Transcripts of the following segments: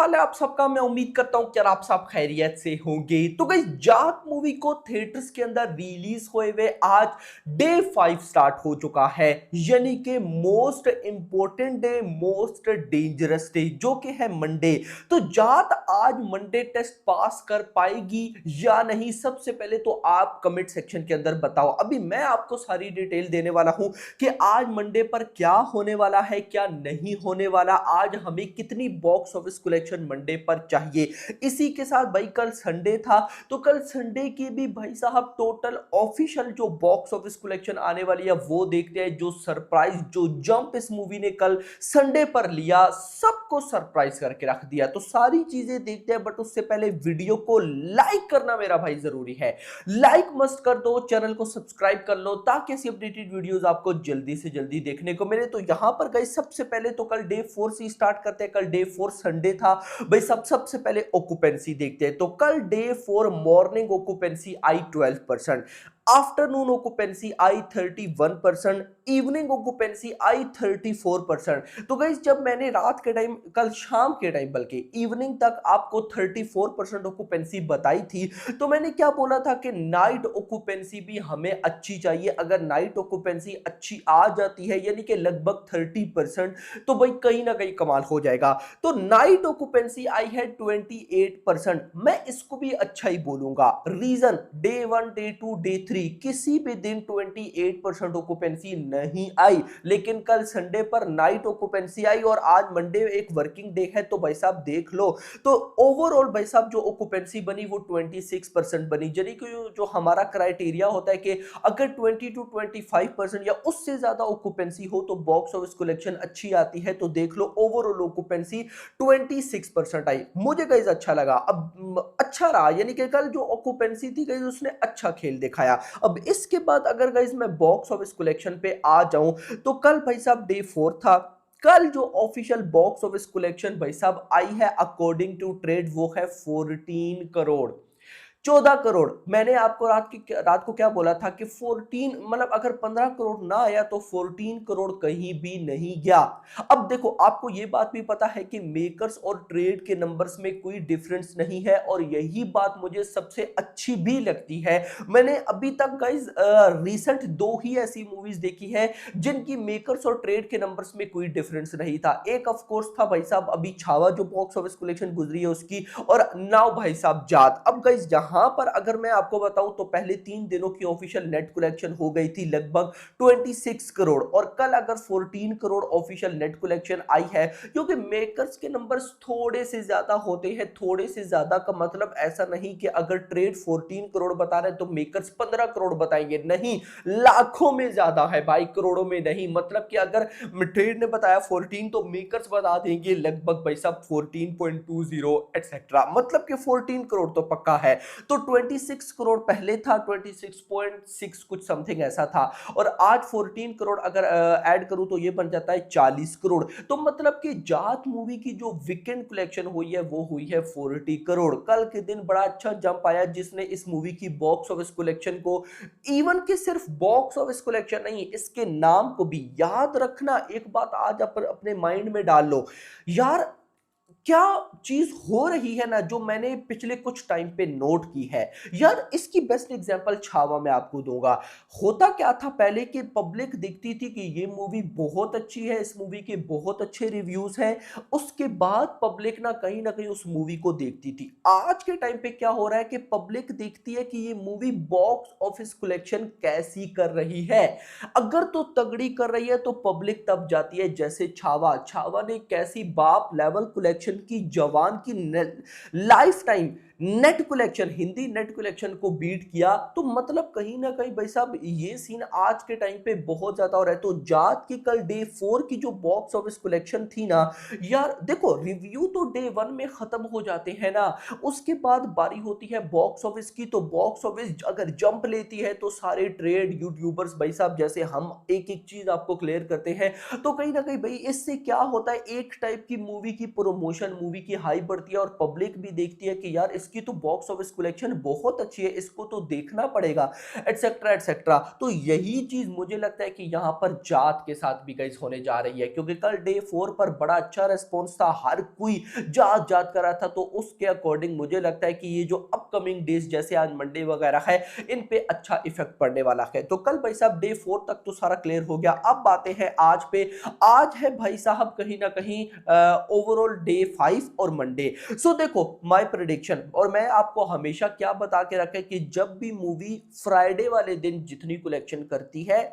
हाल है आप सबका। मैं उम्मीद करता हूँ कि यार आप सब खैरियत से होंगे। तो गाइस जाट मूवी को थिएटर्स के अंदर रिलीज हुए हुए आज डे 5 स्टार्ट हो चुका है, यानी कि most important day, most dangerous day, जो कि है मंडे। तो जाट आज मंडे टेस्ट पास कर पाएगी या नहीं, सबसे पहले तो आप कमेंट सेक्शन के अंदर बताओ। अभी मैं आपको सारी डिटेल देने वाला हूं कि आज मंडे पर क्या होने वाला है, क्या नहीं होने वाला, आज हमें कितनी बॉक्स ऑफिस कलेक्शन मंडे पर चाहिए। इसी के साथ भाई कल संडे था, तो कल संडे की भी भाई साहब टोटल ऑफिशियल जो बॉक्स ऑफिस कलेक्शन आने वाली है वो देखते हैं। जो सरप्राइज, जो जंप इस मूवी ने कल संडे पर लिया, सबको सरप्राइज करके रख दिया। तो सारी चीजें देखते हैं, बट उससे पहले वीडियो को लाइक करना मेरा भाई जरूरी है। लाइक मस्ट कर दो, चैनल को सब्सक्राइब कर लो ताकि ऐसी अपडेटेड वीडियोस आपको जल्दी से जल्दी देखने को मिले। तो यहां पर गाइस सबसे पहले तो कल डे 4 से स्टार्ट करते हैं। कल डे 4 संडे था भाई। सबसे पहले ऑक्यूपेंसी देखते हैं। तो कल डे 4 मॉर्निंग ऑक्यूपेंसी आई 12%, आफ्टरनून ऑक्यूपेंसी आई 31%, इवनिंग ऑक्यूपेंसी आई 34%। तो गाइस जब मैंने रात के टाइम, कल शाम के टाइम बल्कि इवनिंग तक आपको 34% ऑक्यूपेंसी बताई थी, तो मैंने क्या बोला था कि नाइट ऑक्यूपेंसी भी हमें अच्छी चाहिए। अगर नाइट ऑक्यूपेंसी अच्छी आ जाती है यानी कि लगभग 30%, तो भाई कहीं ना कहीं कमाल हो जाएगा। तो नाइट ऑक्यूपेंसी आई है 28%। मैं इसको भी अच्छा ही बोलूंगा। रीजन, डे 1 डे 2 डे 3 किसी भी दिन 28% ऑक्यूपेंसी नहीं आई, लेकिन कल संडे पर नाइट ऑक्यूपेंसी आई। और आज मंडे एक वर्किंग डे है, तो भाई साहब देख लो, तो ओवरऑल भाई साहब जो ऑक्यूपेंसी बनी वो 26% बनी। यानी कि जो हमारा क्राइटेरिया होता है कि अगर 20 to 25% या उससे ज्यादा ऑक्यूपेंसी हो तो बॉक्स ऑफिस कलेक्शन अच्छी आती है। तो देख लो ओवरऑल ऑक्यूपेंसी 26% आई। मुझे गाइस अच्छा लगा, अब अच्छा रहा, यानी कि कल जो ऑक्यूपेंसी थी गाइस उसने अच्छा खेल दिखाया। अब इसके बाद अगर गाइस मैं बॉक्स ऑफिस कलेक्शन पे आ जाऊं, तो कल भाई साहब डे 4 था। कल जो ऑफिशियल बॉक्स ऑफिस कलेक्शन भाई साहब आई है अकॉर्डिंग टू ट्रेड वो है 14 करोड़, 14 करोड़। मैंने आपको रात को क्या बोला था कि 14, मतलब अगर 15 करोड़ ना आया तो 14 करोड़ कहीं भी नहीं गया। अब देखो आपको ये बात भी पता है कि मेकर्स और ट्रेड के नंबर्स में कोई डिफरेंस नहीं है, और यही बात मुझे सबसे अच्छी भी लगती है। मैंने अभी तक गाइस रिसेंट 2 ही ऐसी मूवीज देखी है जिनकी मेकर्स और ट्रेड के नंबर्स में कोई डिफरेंस नहीं था। एक ऑफ कोर्स था भाई साहब अभी छावा जो बॉक्स ऑफिस कलेक्शन गुजरी है उसकी, और नाउ भाई साहब जाट। अब गाइस जहां पर अगर मैं आपको बताऊं तो पहले 3 दिनों की ऑफिशियल नेट कलेक्शन हो गई थी लगभग 26 करोड़, और कल अगर 14 करोड़ ऑफिशियल नेट कलेक्शन आई है, क्योंकि मेकर्स के नंबर्स थोड़े से ज्यादा होते हैं। थोड़े से ज्यादा का मतलब ऐसा नहीं कि अगर ट्रेड 14 करोड़ बता रहे तो मेकर्स 15 करोड़ बताएंगे, नहीं, लाखों में ज्यादा है भाई, करोड़ों में नहीं। मतलब कि अगर ट्रेड ने बताया 14 तो मेकर्स बता देंगे लगभग भाई साहब 14.20 एटसेट्रा, मतलब कि 14 करोड़ तो पक्का है। तो 26 करोड़ पहले था, 26.6 कुछ समथिंग ऐसा था, और आज 14 करोड़ अगर ऐड करूं तो ये बन जाता है 40 करोड़। तो मतलब कि जाट मूवी की जो वीकेंड कलेक्शन हुई है वो हुई है 40 करोड़। कल के दिन बड़ा अच्छा जंप आया जिसने इस मूवी की बॉक्स ऑफिस कलेक्शन को, इवन कि सिर्फ बॉक्स ऑफिस कलेक्शन नहीं, इसके नाम को भी याद रखना। एक बात आज अपने माइंड में डाल लो यार, क्या चीज हो रही है ना जो मैंने पिछले कुछ टाइम पे नोट की है यार। इसकी बेस्ट एग्जांपल छावा मैं आपको दूंगा। होता क्या था पहले कि पब्लिक दिखती थी कि ये मूवी बहुत अच्छी है, इस मूवी के बहुत अच्छे रिव्यूज हैं, उसके बाद पब्लिक ना कहीं उस मूवी को देखती थी। आज के टाइम पे क्या हो रहा है कि पब्लिक देखती है कि ये मूवी बॉक्स ऑफिस कलेक्शन कैसी कर रही है। अगर तो तगड़ी कर रही है तो पब्लिक तब जाती है। जैसे छावा, छावा ने कैसी बाप लेवल कलेक्शन की, जवान की life time net collection, Hindi net collection को बीट किया। तो मतलब कहीं ना कहीं भाई साहब ये सीन आज के टाइम पे बहुत ज्यादा हो रहा है। तो जाट की कल डे 4 की जो बॉक्स ऑफिस कलेक्शन थी ना यार, देखो रिव्यू तो डे 1 में खत्म हो जाते हैं ना, उसके बाद बारी होती है बॉक्स ऑफिस की। तो बॉक्स ऑफिस अगर जंप लेती है तो सारे ट्रेड यूट्यूबर्स भाई साहब जैसे हम एक एक चीज आपको क्लियर करते हैं। तो कहीं ना कहीं भाई इससे क्या होता है, एक टाइप की मूवी की प्रमोशन, मूवी की हाई बढ़ती है, और पब्लिक भी देखती है कि यार इस इसकी तो बॉक्स ऑफिस कलेक्शन बहुत अच्छी है, इसको तो देखना पड़ेगा, एटसेट्रा एटसेट्रा। तो यही चीज मुझे लगता है कि यहाँ पर जाट के साथ भी गाइस होने जा रही है, क्योंकि कल डे 4 पर बड़ा अच्छा रेस्पॉन्स था, हर कोई जात जात कर रहा था। तो उसके अकॉर्डिंग मुझे लगता है कि ये जो अपकमिंग डेज जैसे आज मंडे वगैरह है, इन पे अच्छा इफेक्ट पड़ने वाला है। तो कल भाई साहब डे 4 तक तो सारा क्लियर हो गया। अब बातें हैं आज पे। आज है भाई साहब कहीं ना कहीं ओवरऑल डे 5 और मंडे। सो देखो माय प्रेडिक्शन, और मैं आपको हमेशा क्या बता के रखा है कि जब भी मूवी फ्राइडे वाले दिन जितनी कलेक्शन करती है,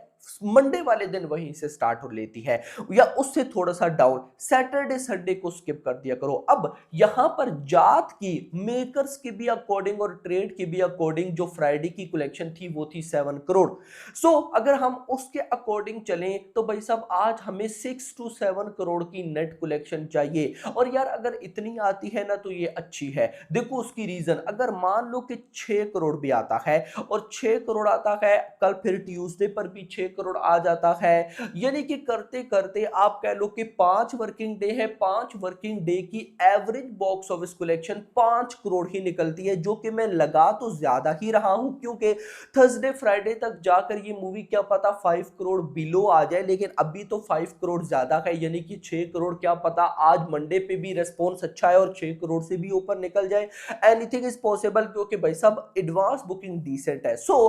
मंडे वाले दिन वहीं से स्टार्ट हो लेती है, या उससे थोड़ा सा डाउन। सैटरडे संडे को स्किप कर दिया करो। अब यहां पर जात की मेकर्स के भी अकॉर्डिंग और ट्रेड के भी अकॉर्डिंग जो फ्राइडे की कलेक्शन थी वो थी 7 करोड़। सो अगर हम उसके अकॉर्डिंग चलें तो भाई साहब आज हमें 6 to 7 करोड़ की नेट कलेक्शन चाहिए। और यार अगर इतनी आती है ना तो ये अच्छी है। देखो उसकी रीजन, अगर मान लो कि 6 करोड़ भी आता है और 6 करोड़ आता है, कल फिर ट्यूसडे पर भी 6 करोड़ आ जाता है, यानी कि करते करते आप कह लो कि 5 वर्किंग डे है, 5 वर्किंग डे की average box office collection 5 crore ही निकलती है, जो कि मैं लगा तो ज्यादा ही रहा हूं, क्योंकि थर्सडे फ्राइडे तक जाकर ये मूवी क्या पता 5 करोड़ बिलो आ जाए, लेकिन अभी तो 5 करोड़ ज्यादा है, यानी कि 6 करोड़ क्या पता आज मंडे पे भी रेस्पॉन्स अच्छा है और 6 करोड़ से भी ऊपर निकल जाए। एनीथिंग इज पॉसिबल, क्योंकि भाई साहब एडवांस बुकिंग डिसेंट है। सो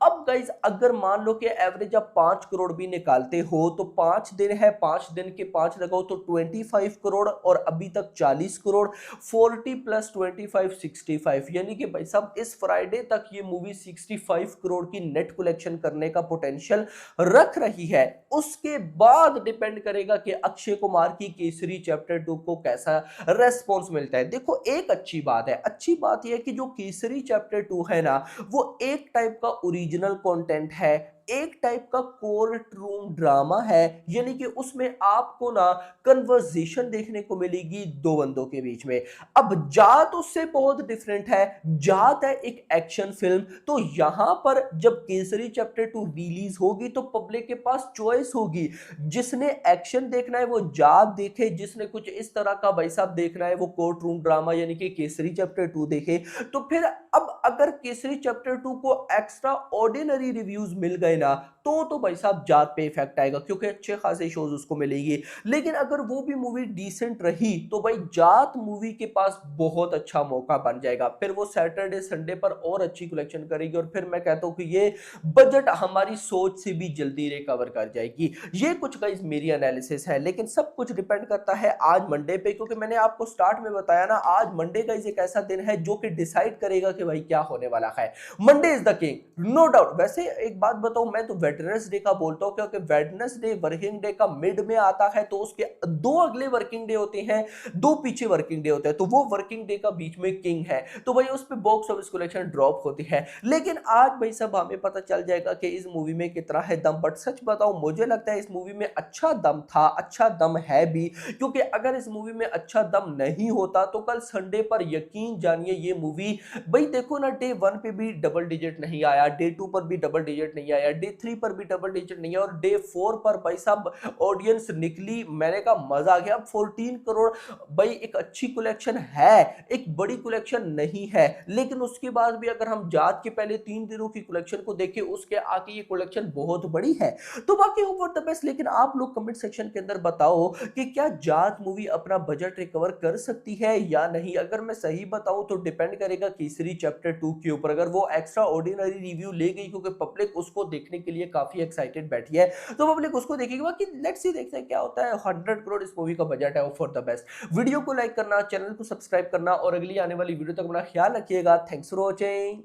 अब गाइज अगर मान लो कि एवरेज आप 5 करोड़ भी निकालते हो तो 5 दिन है, 5 दिन के 5 लगाओ तो 25 करोड़, और अभी तक 40 करोड़, 40 प्लस 25 65, यानी कि भाई साहब इस फ्राइडे तक ये मूवी 65 करोड़ की नेट कलेक्शन करने का पोटेंशियल रख रही है। उसके बाद डिपेंड करेगा कि अक्षय कुमार की केसरी चैप्टर 2 को कैसा रेस्पॉन्स मिलता है। देखो एक अच्छी बात है, अच्छी बात यह है कि जो केसरी चैप्टर 2 है ना, वो एक टाइप का ओरिजिनल कंटेंट है, एक टाइप का कोर्ट रूम ड्रामा है, यानी कि उसमें आपको ना कन्वर्सेशन देखने को मिलेगी दो बंदों के बीच में। अब जात उससे बहुत डिफरेंट है, जात है एक एक्शन फिल्म। तो यहां पर जब केसरी चैप्टर 2 रिलीज होगी तो पब्लिक के पास चॉइस होगी, जिसने एक्शन देखना है वो जात देखे, जिसने कुछ इस तरह का भाई साहब देखना है वो कोर्ट रूम ड्रामा यानी कि केसरी चैप्टर 2 देखे। तो फिर अब अगर केसरी चैप्टर 2 को एक्स्ट्रा ऑर्डिनरी रिव्यूज मिल गए ना, तो भाई साहब जात पे इफेक्ट आएगा, क्योंकि अच्छे खासे शोज उसको मिलेगी। लेकिन अगर वो भी मूवी डिसेंट रही तो भाई जात मूवी के पास बहुत अच्छा मौका बन जाएगा, फिर वो सैटरडे संडे पर और अच्छी कलेक्शन करेगी, और फिर मैं कहता हूं कि ये बजट हमारी सोच से भी जल्दी रिकवर कर जाएगी। ये कुछ गाइस मेरी एनालिसिस है, लेकिन सब कुछ डिपेंड करता है आज मंडे पे, क्योंकि मैंने आपको स्टार्ट में बताया ना आज मंडे गाइस एक ऐसा दिन है जो कि डिसाइड करेगा कि भाई क्या होने वाला है। Monday is the king no doubt. वैसे एक बात बताऊं, मैं तो वेडनेसडे का बोलता हूं, क्योंकि वेडनेसडे वर्किंग डे का मिड में आता है, तो उसके दो अगले वर्किंग डे होते हैं, दो पीछे वर्किंग डे होते हैं, तो वो वर्किंग डे का बीच में किंग है, तो भाई उस पे बॉक्स ऑफिस कलेक्शन ड्रॉप होती है। लेकिन आज भाई सब हमें पता चल जाएगा कि इस मूवी में कितना है दम। बट सच बताऊं मुझे लगता है इस मूवी में अच्छा दम था, अच्छा दम है भी, क्योंकि अगर इस मूवी में अच्छा दम नहीं होता तो कल संडे पर यकीन जानिए ये मूवी, भाई देखो ना डे 1 पे भी डबल डिजिट नहीं आया, डे 2 पर भी डबल डिजिट नहीं आया, डे 3 पर भी डबल डिजिट नहीं आया, और डे 4 पर भाई साहब ऑडियंस निकली, मैंने कहा मजा आ गया। 14 करोड़ भाई एक अच्छी कलेक्शन है, एक बड़ी कलेक्शन नहीं है, लेकिन उसके बाद भी अगर हम जात के पहले 3 दिनों की कलेक्शन को देखें उसके आगे ये कलेक्शन बहुत बड़ी है। तो बाकी होप फॉर द बेस्ट। लेकिन आप लोग कमेंट सेक्शन के अंदर बताओ कि क्या जाट मूवी अपना बजट रिकवर कर सकती है या नहीं। अगर मैं सही बताऊं तो डिपेंड करेगा केसरी चैप्टर 2 के ऊपर, अगर वो एक्स्ट्रा ऑर्डिनरी रिव्यू ले गई, क्योंकि पब्लिक उसको देखने के लिए काफी एक्साइटेड बैठी है, तो पब्लिक उसको देखेगी। बाकी लेट्स सी देखते हैं क्या होता है। 100 करोड़ इस मूवी का बजट है, फॉर द बेस्ट। वीडियो को लाइक करना, चैनल को सब्सक्राइब करना, और अगली आने वाली वीडियो तक अपना ख्याल रखिएगा। Thanks for watching.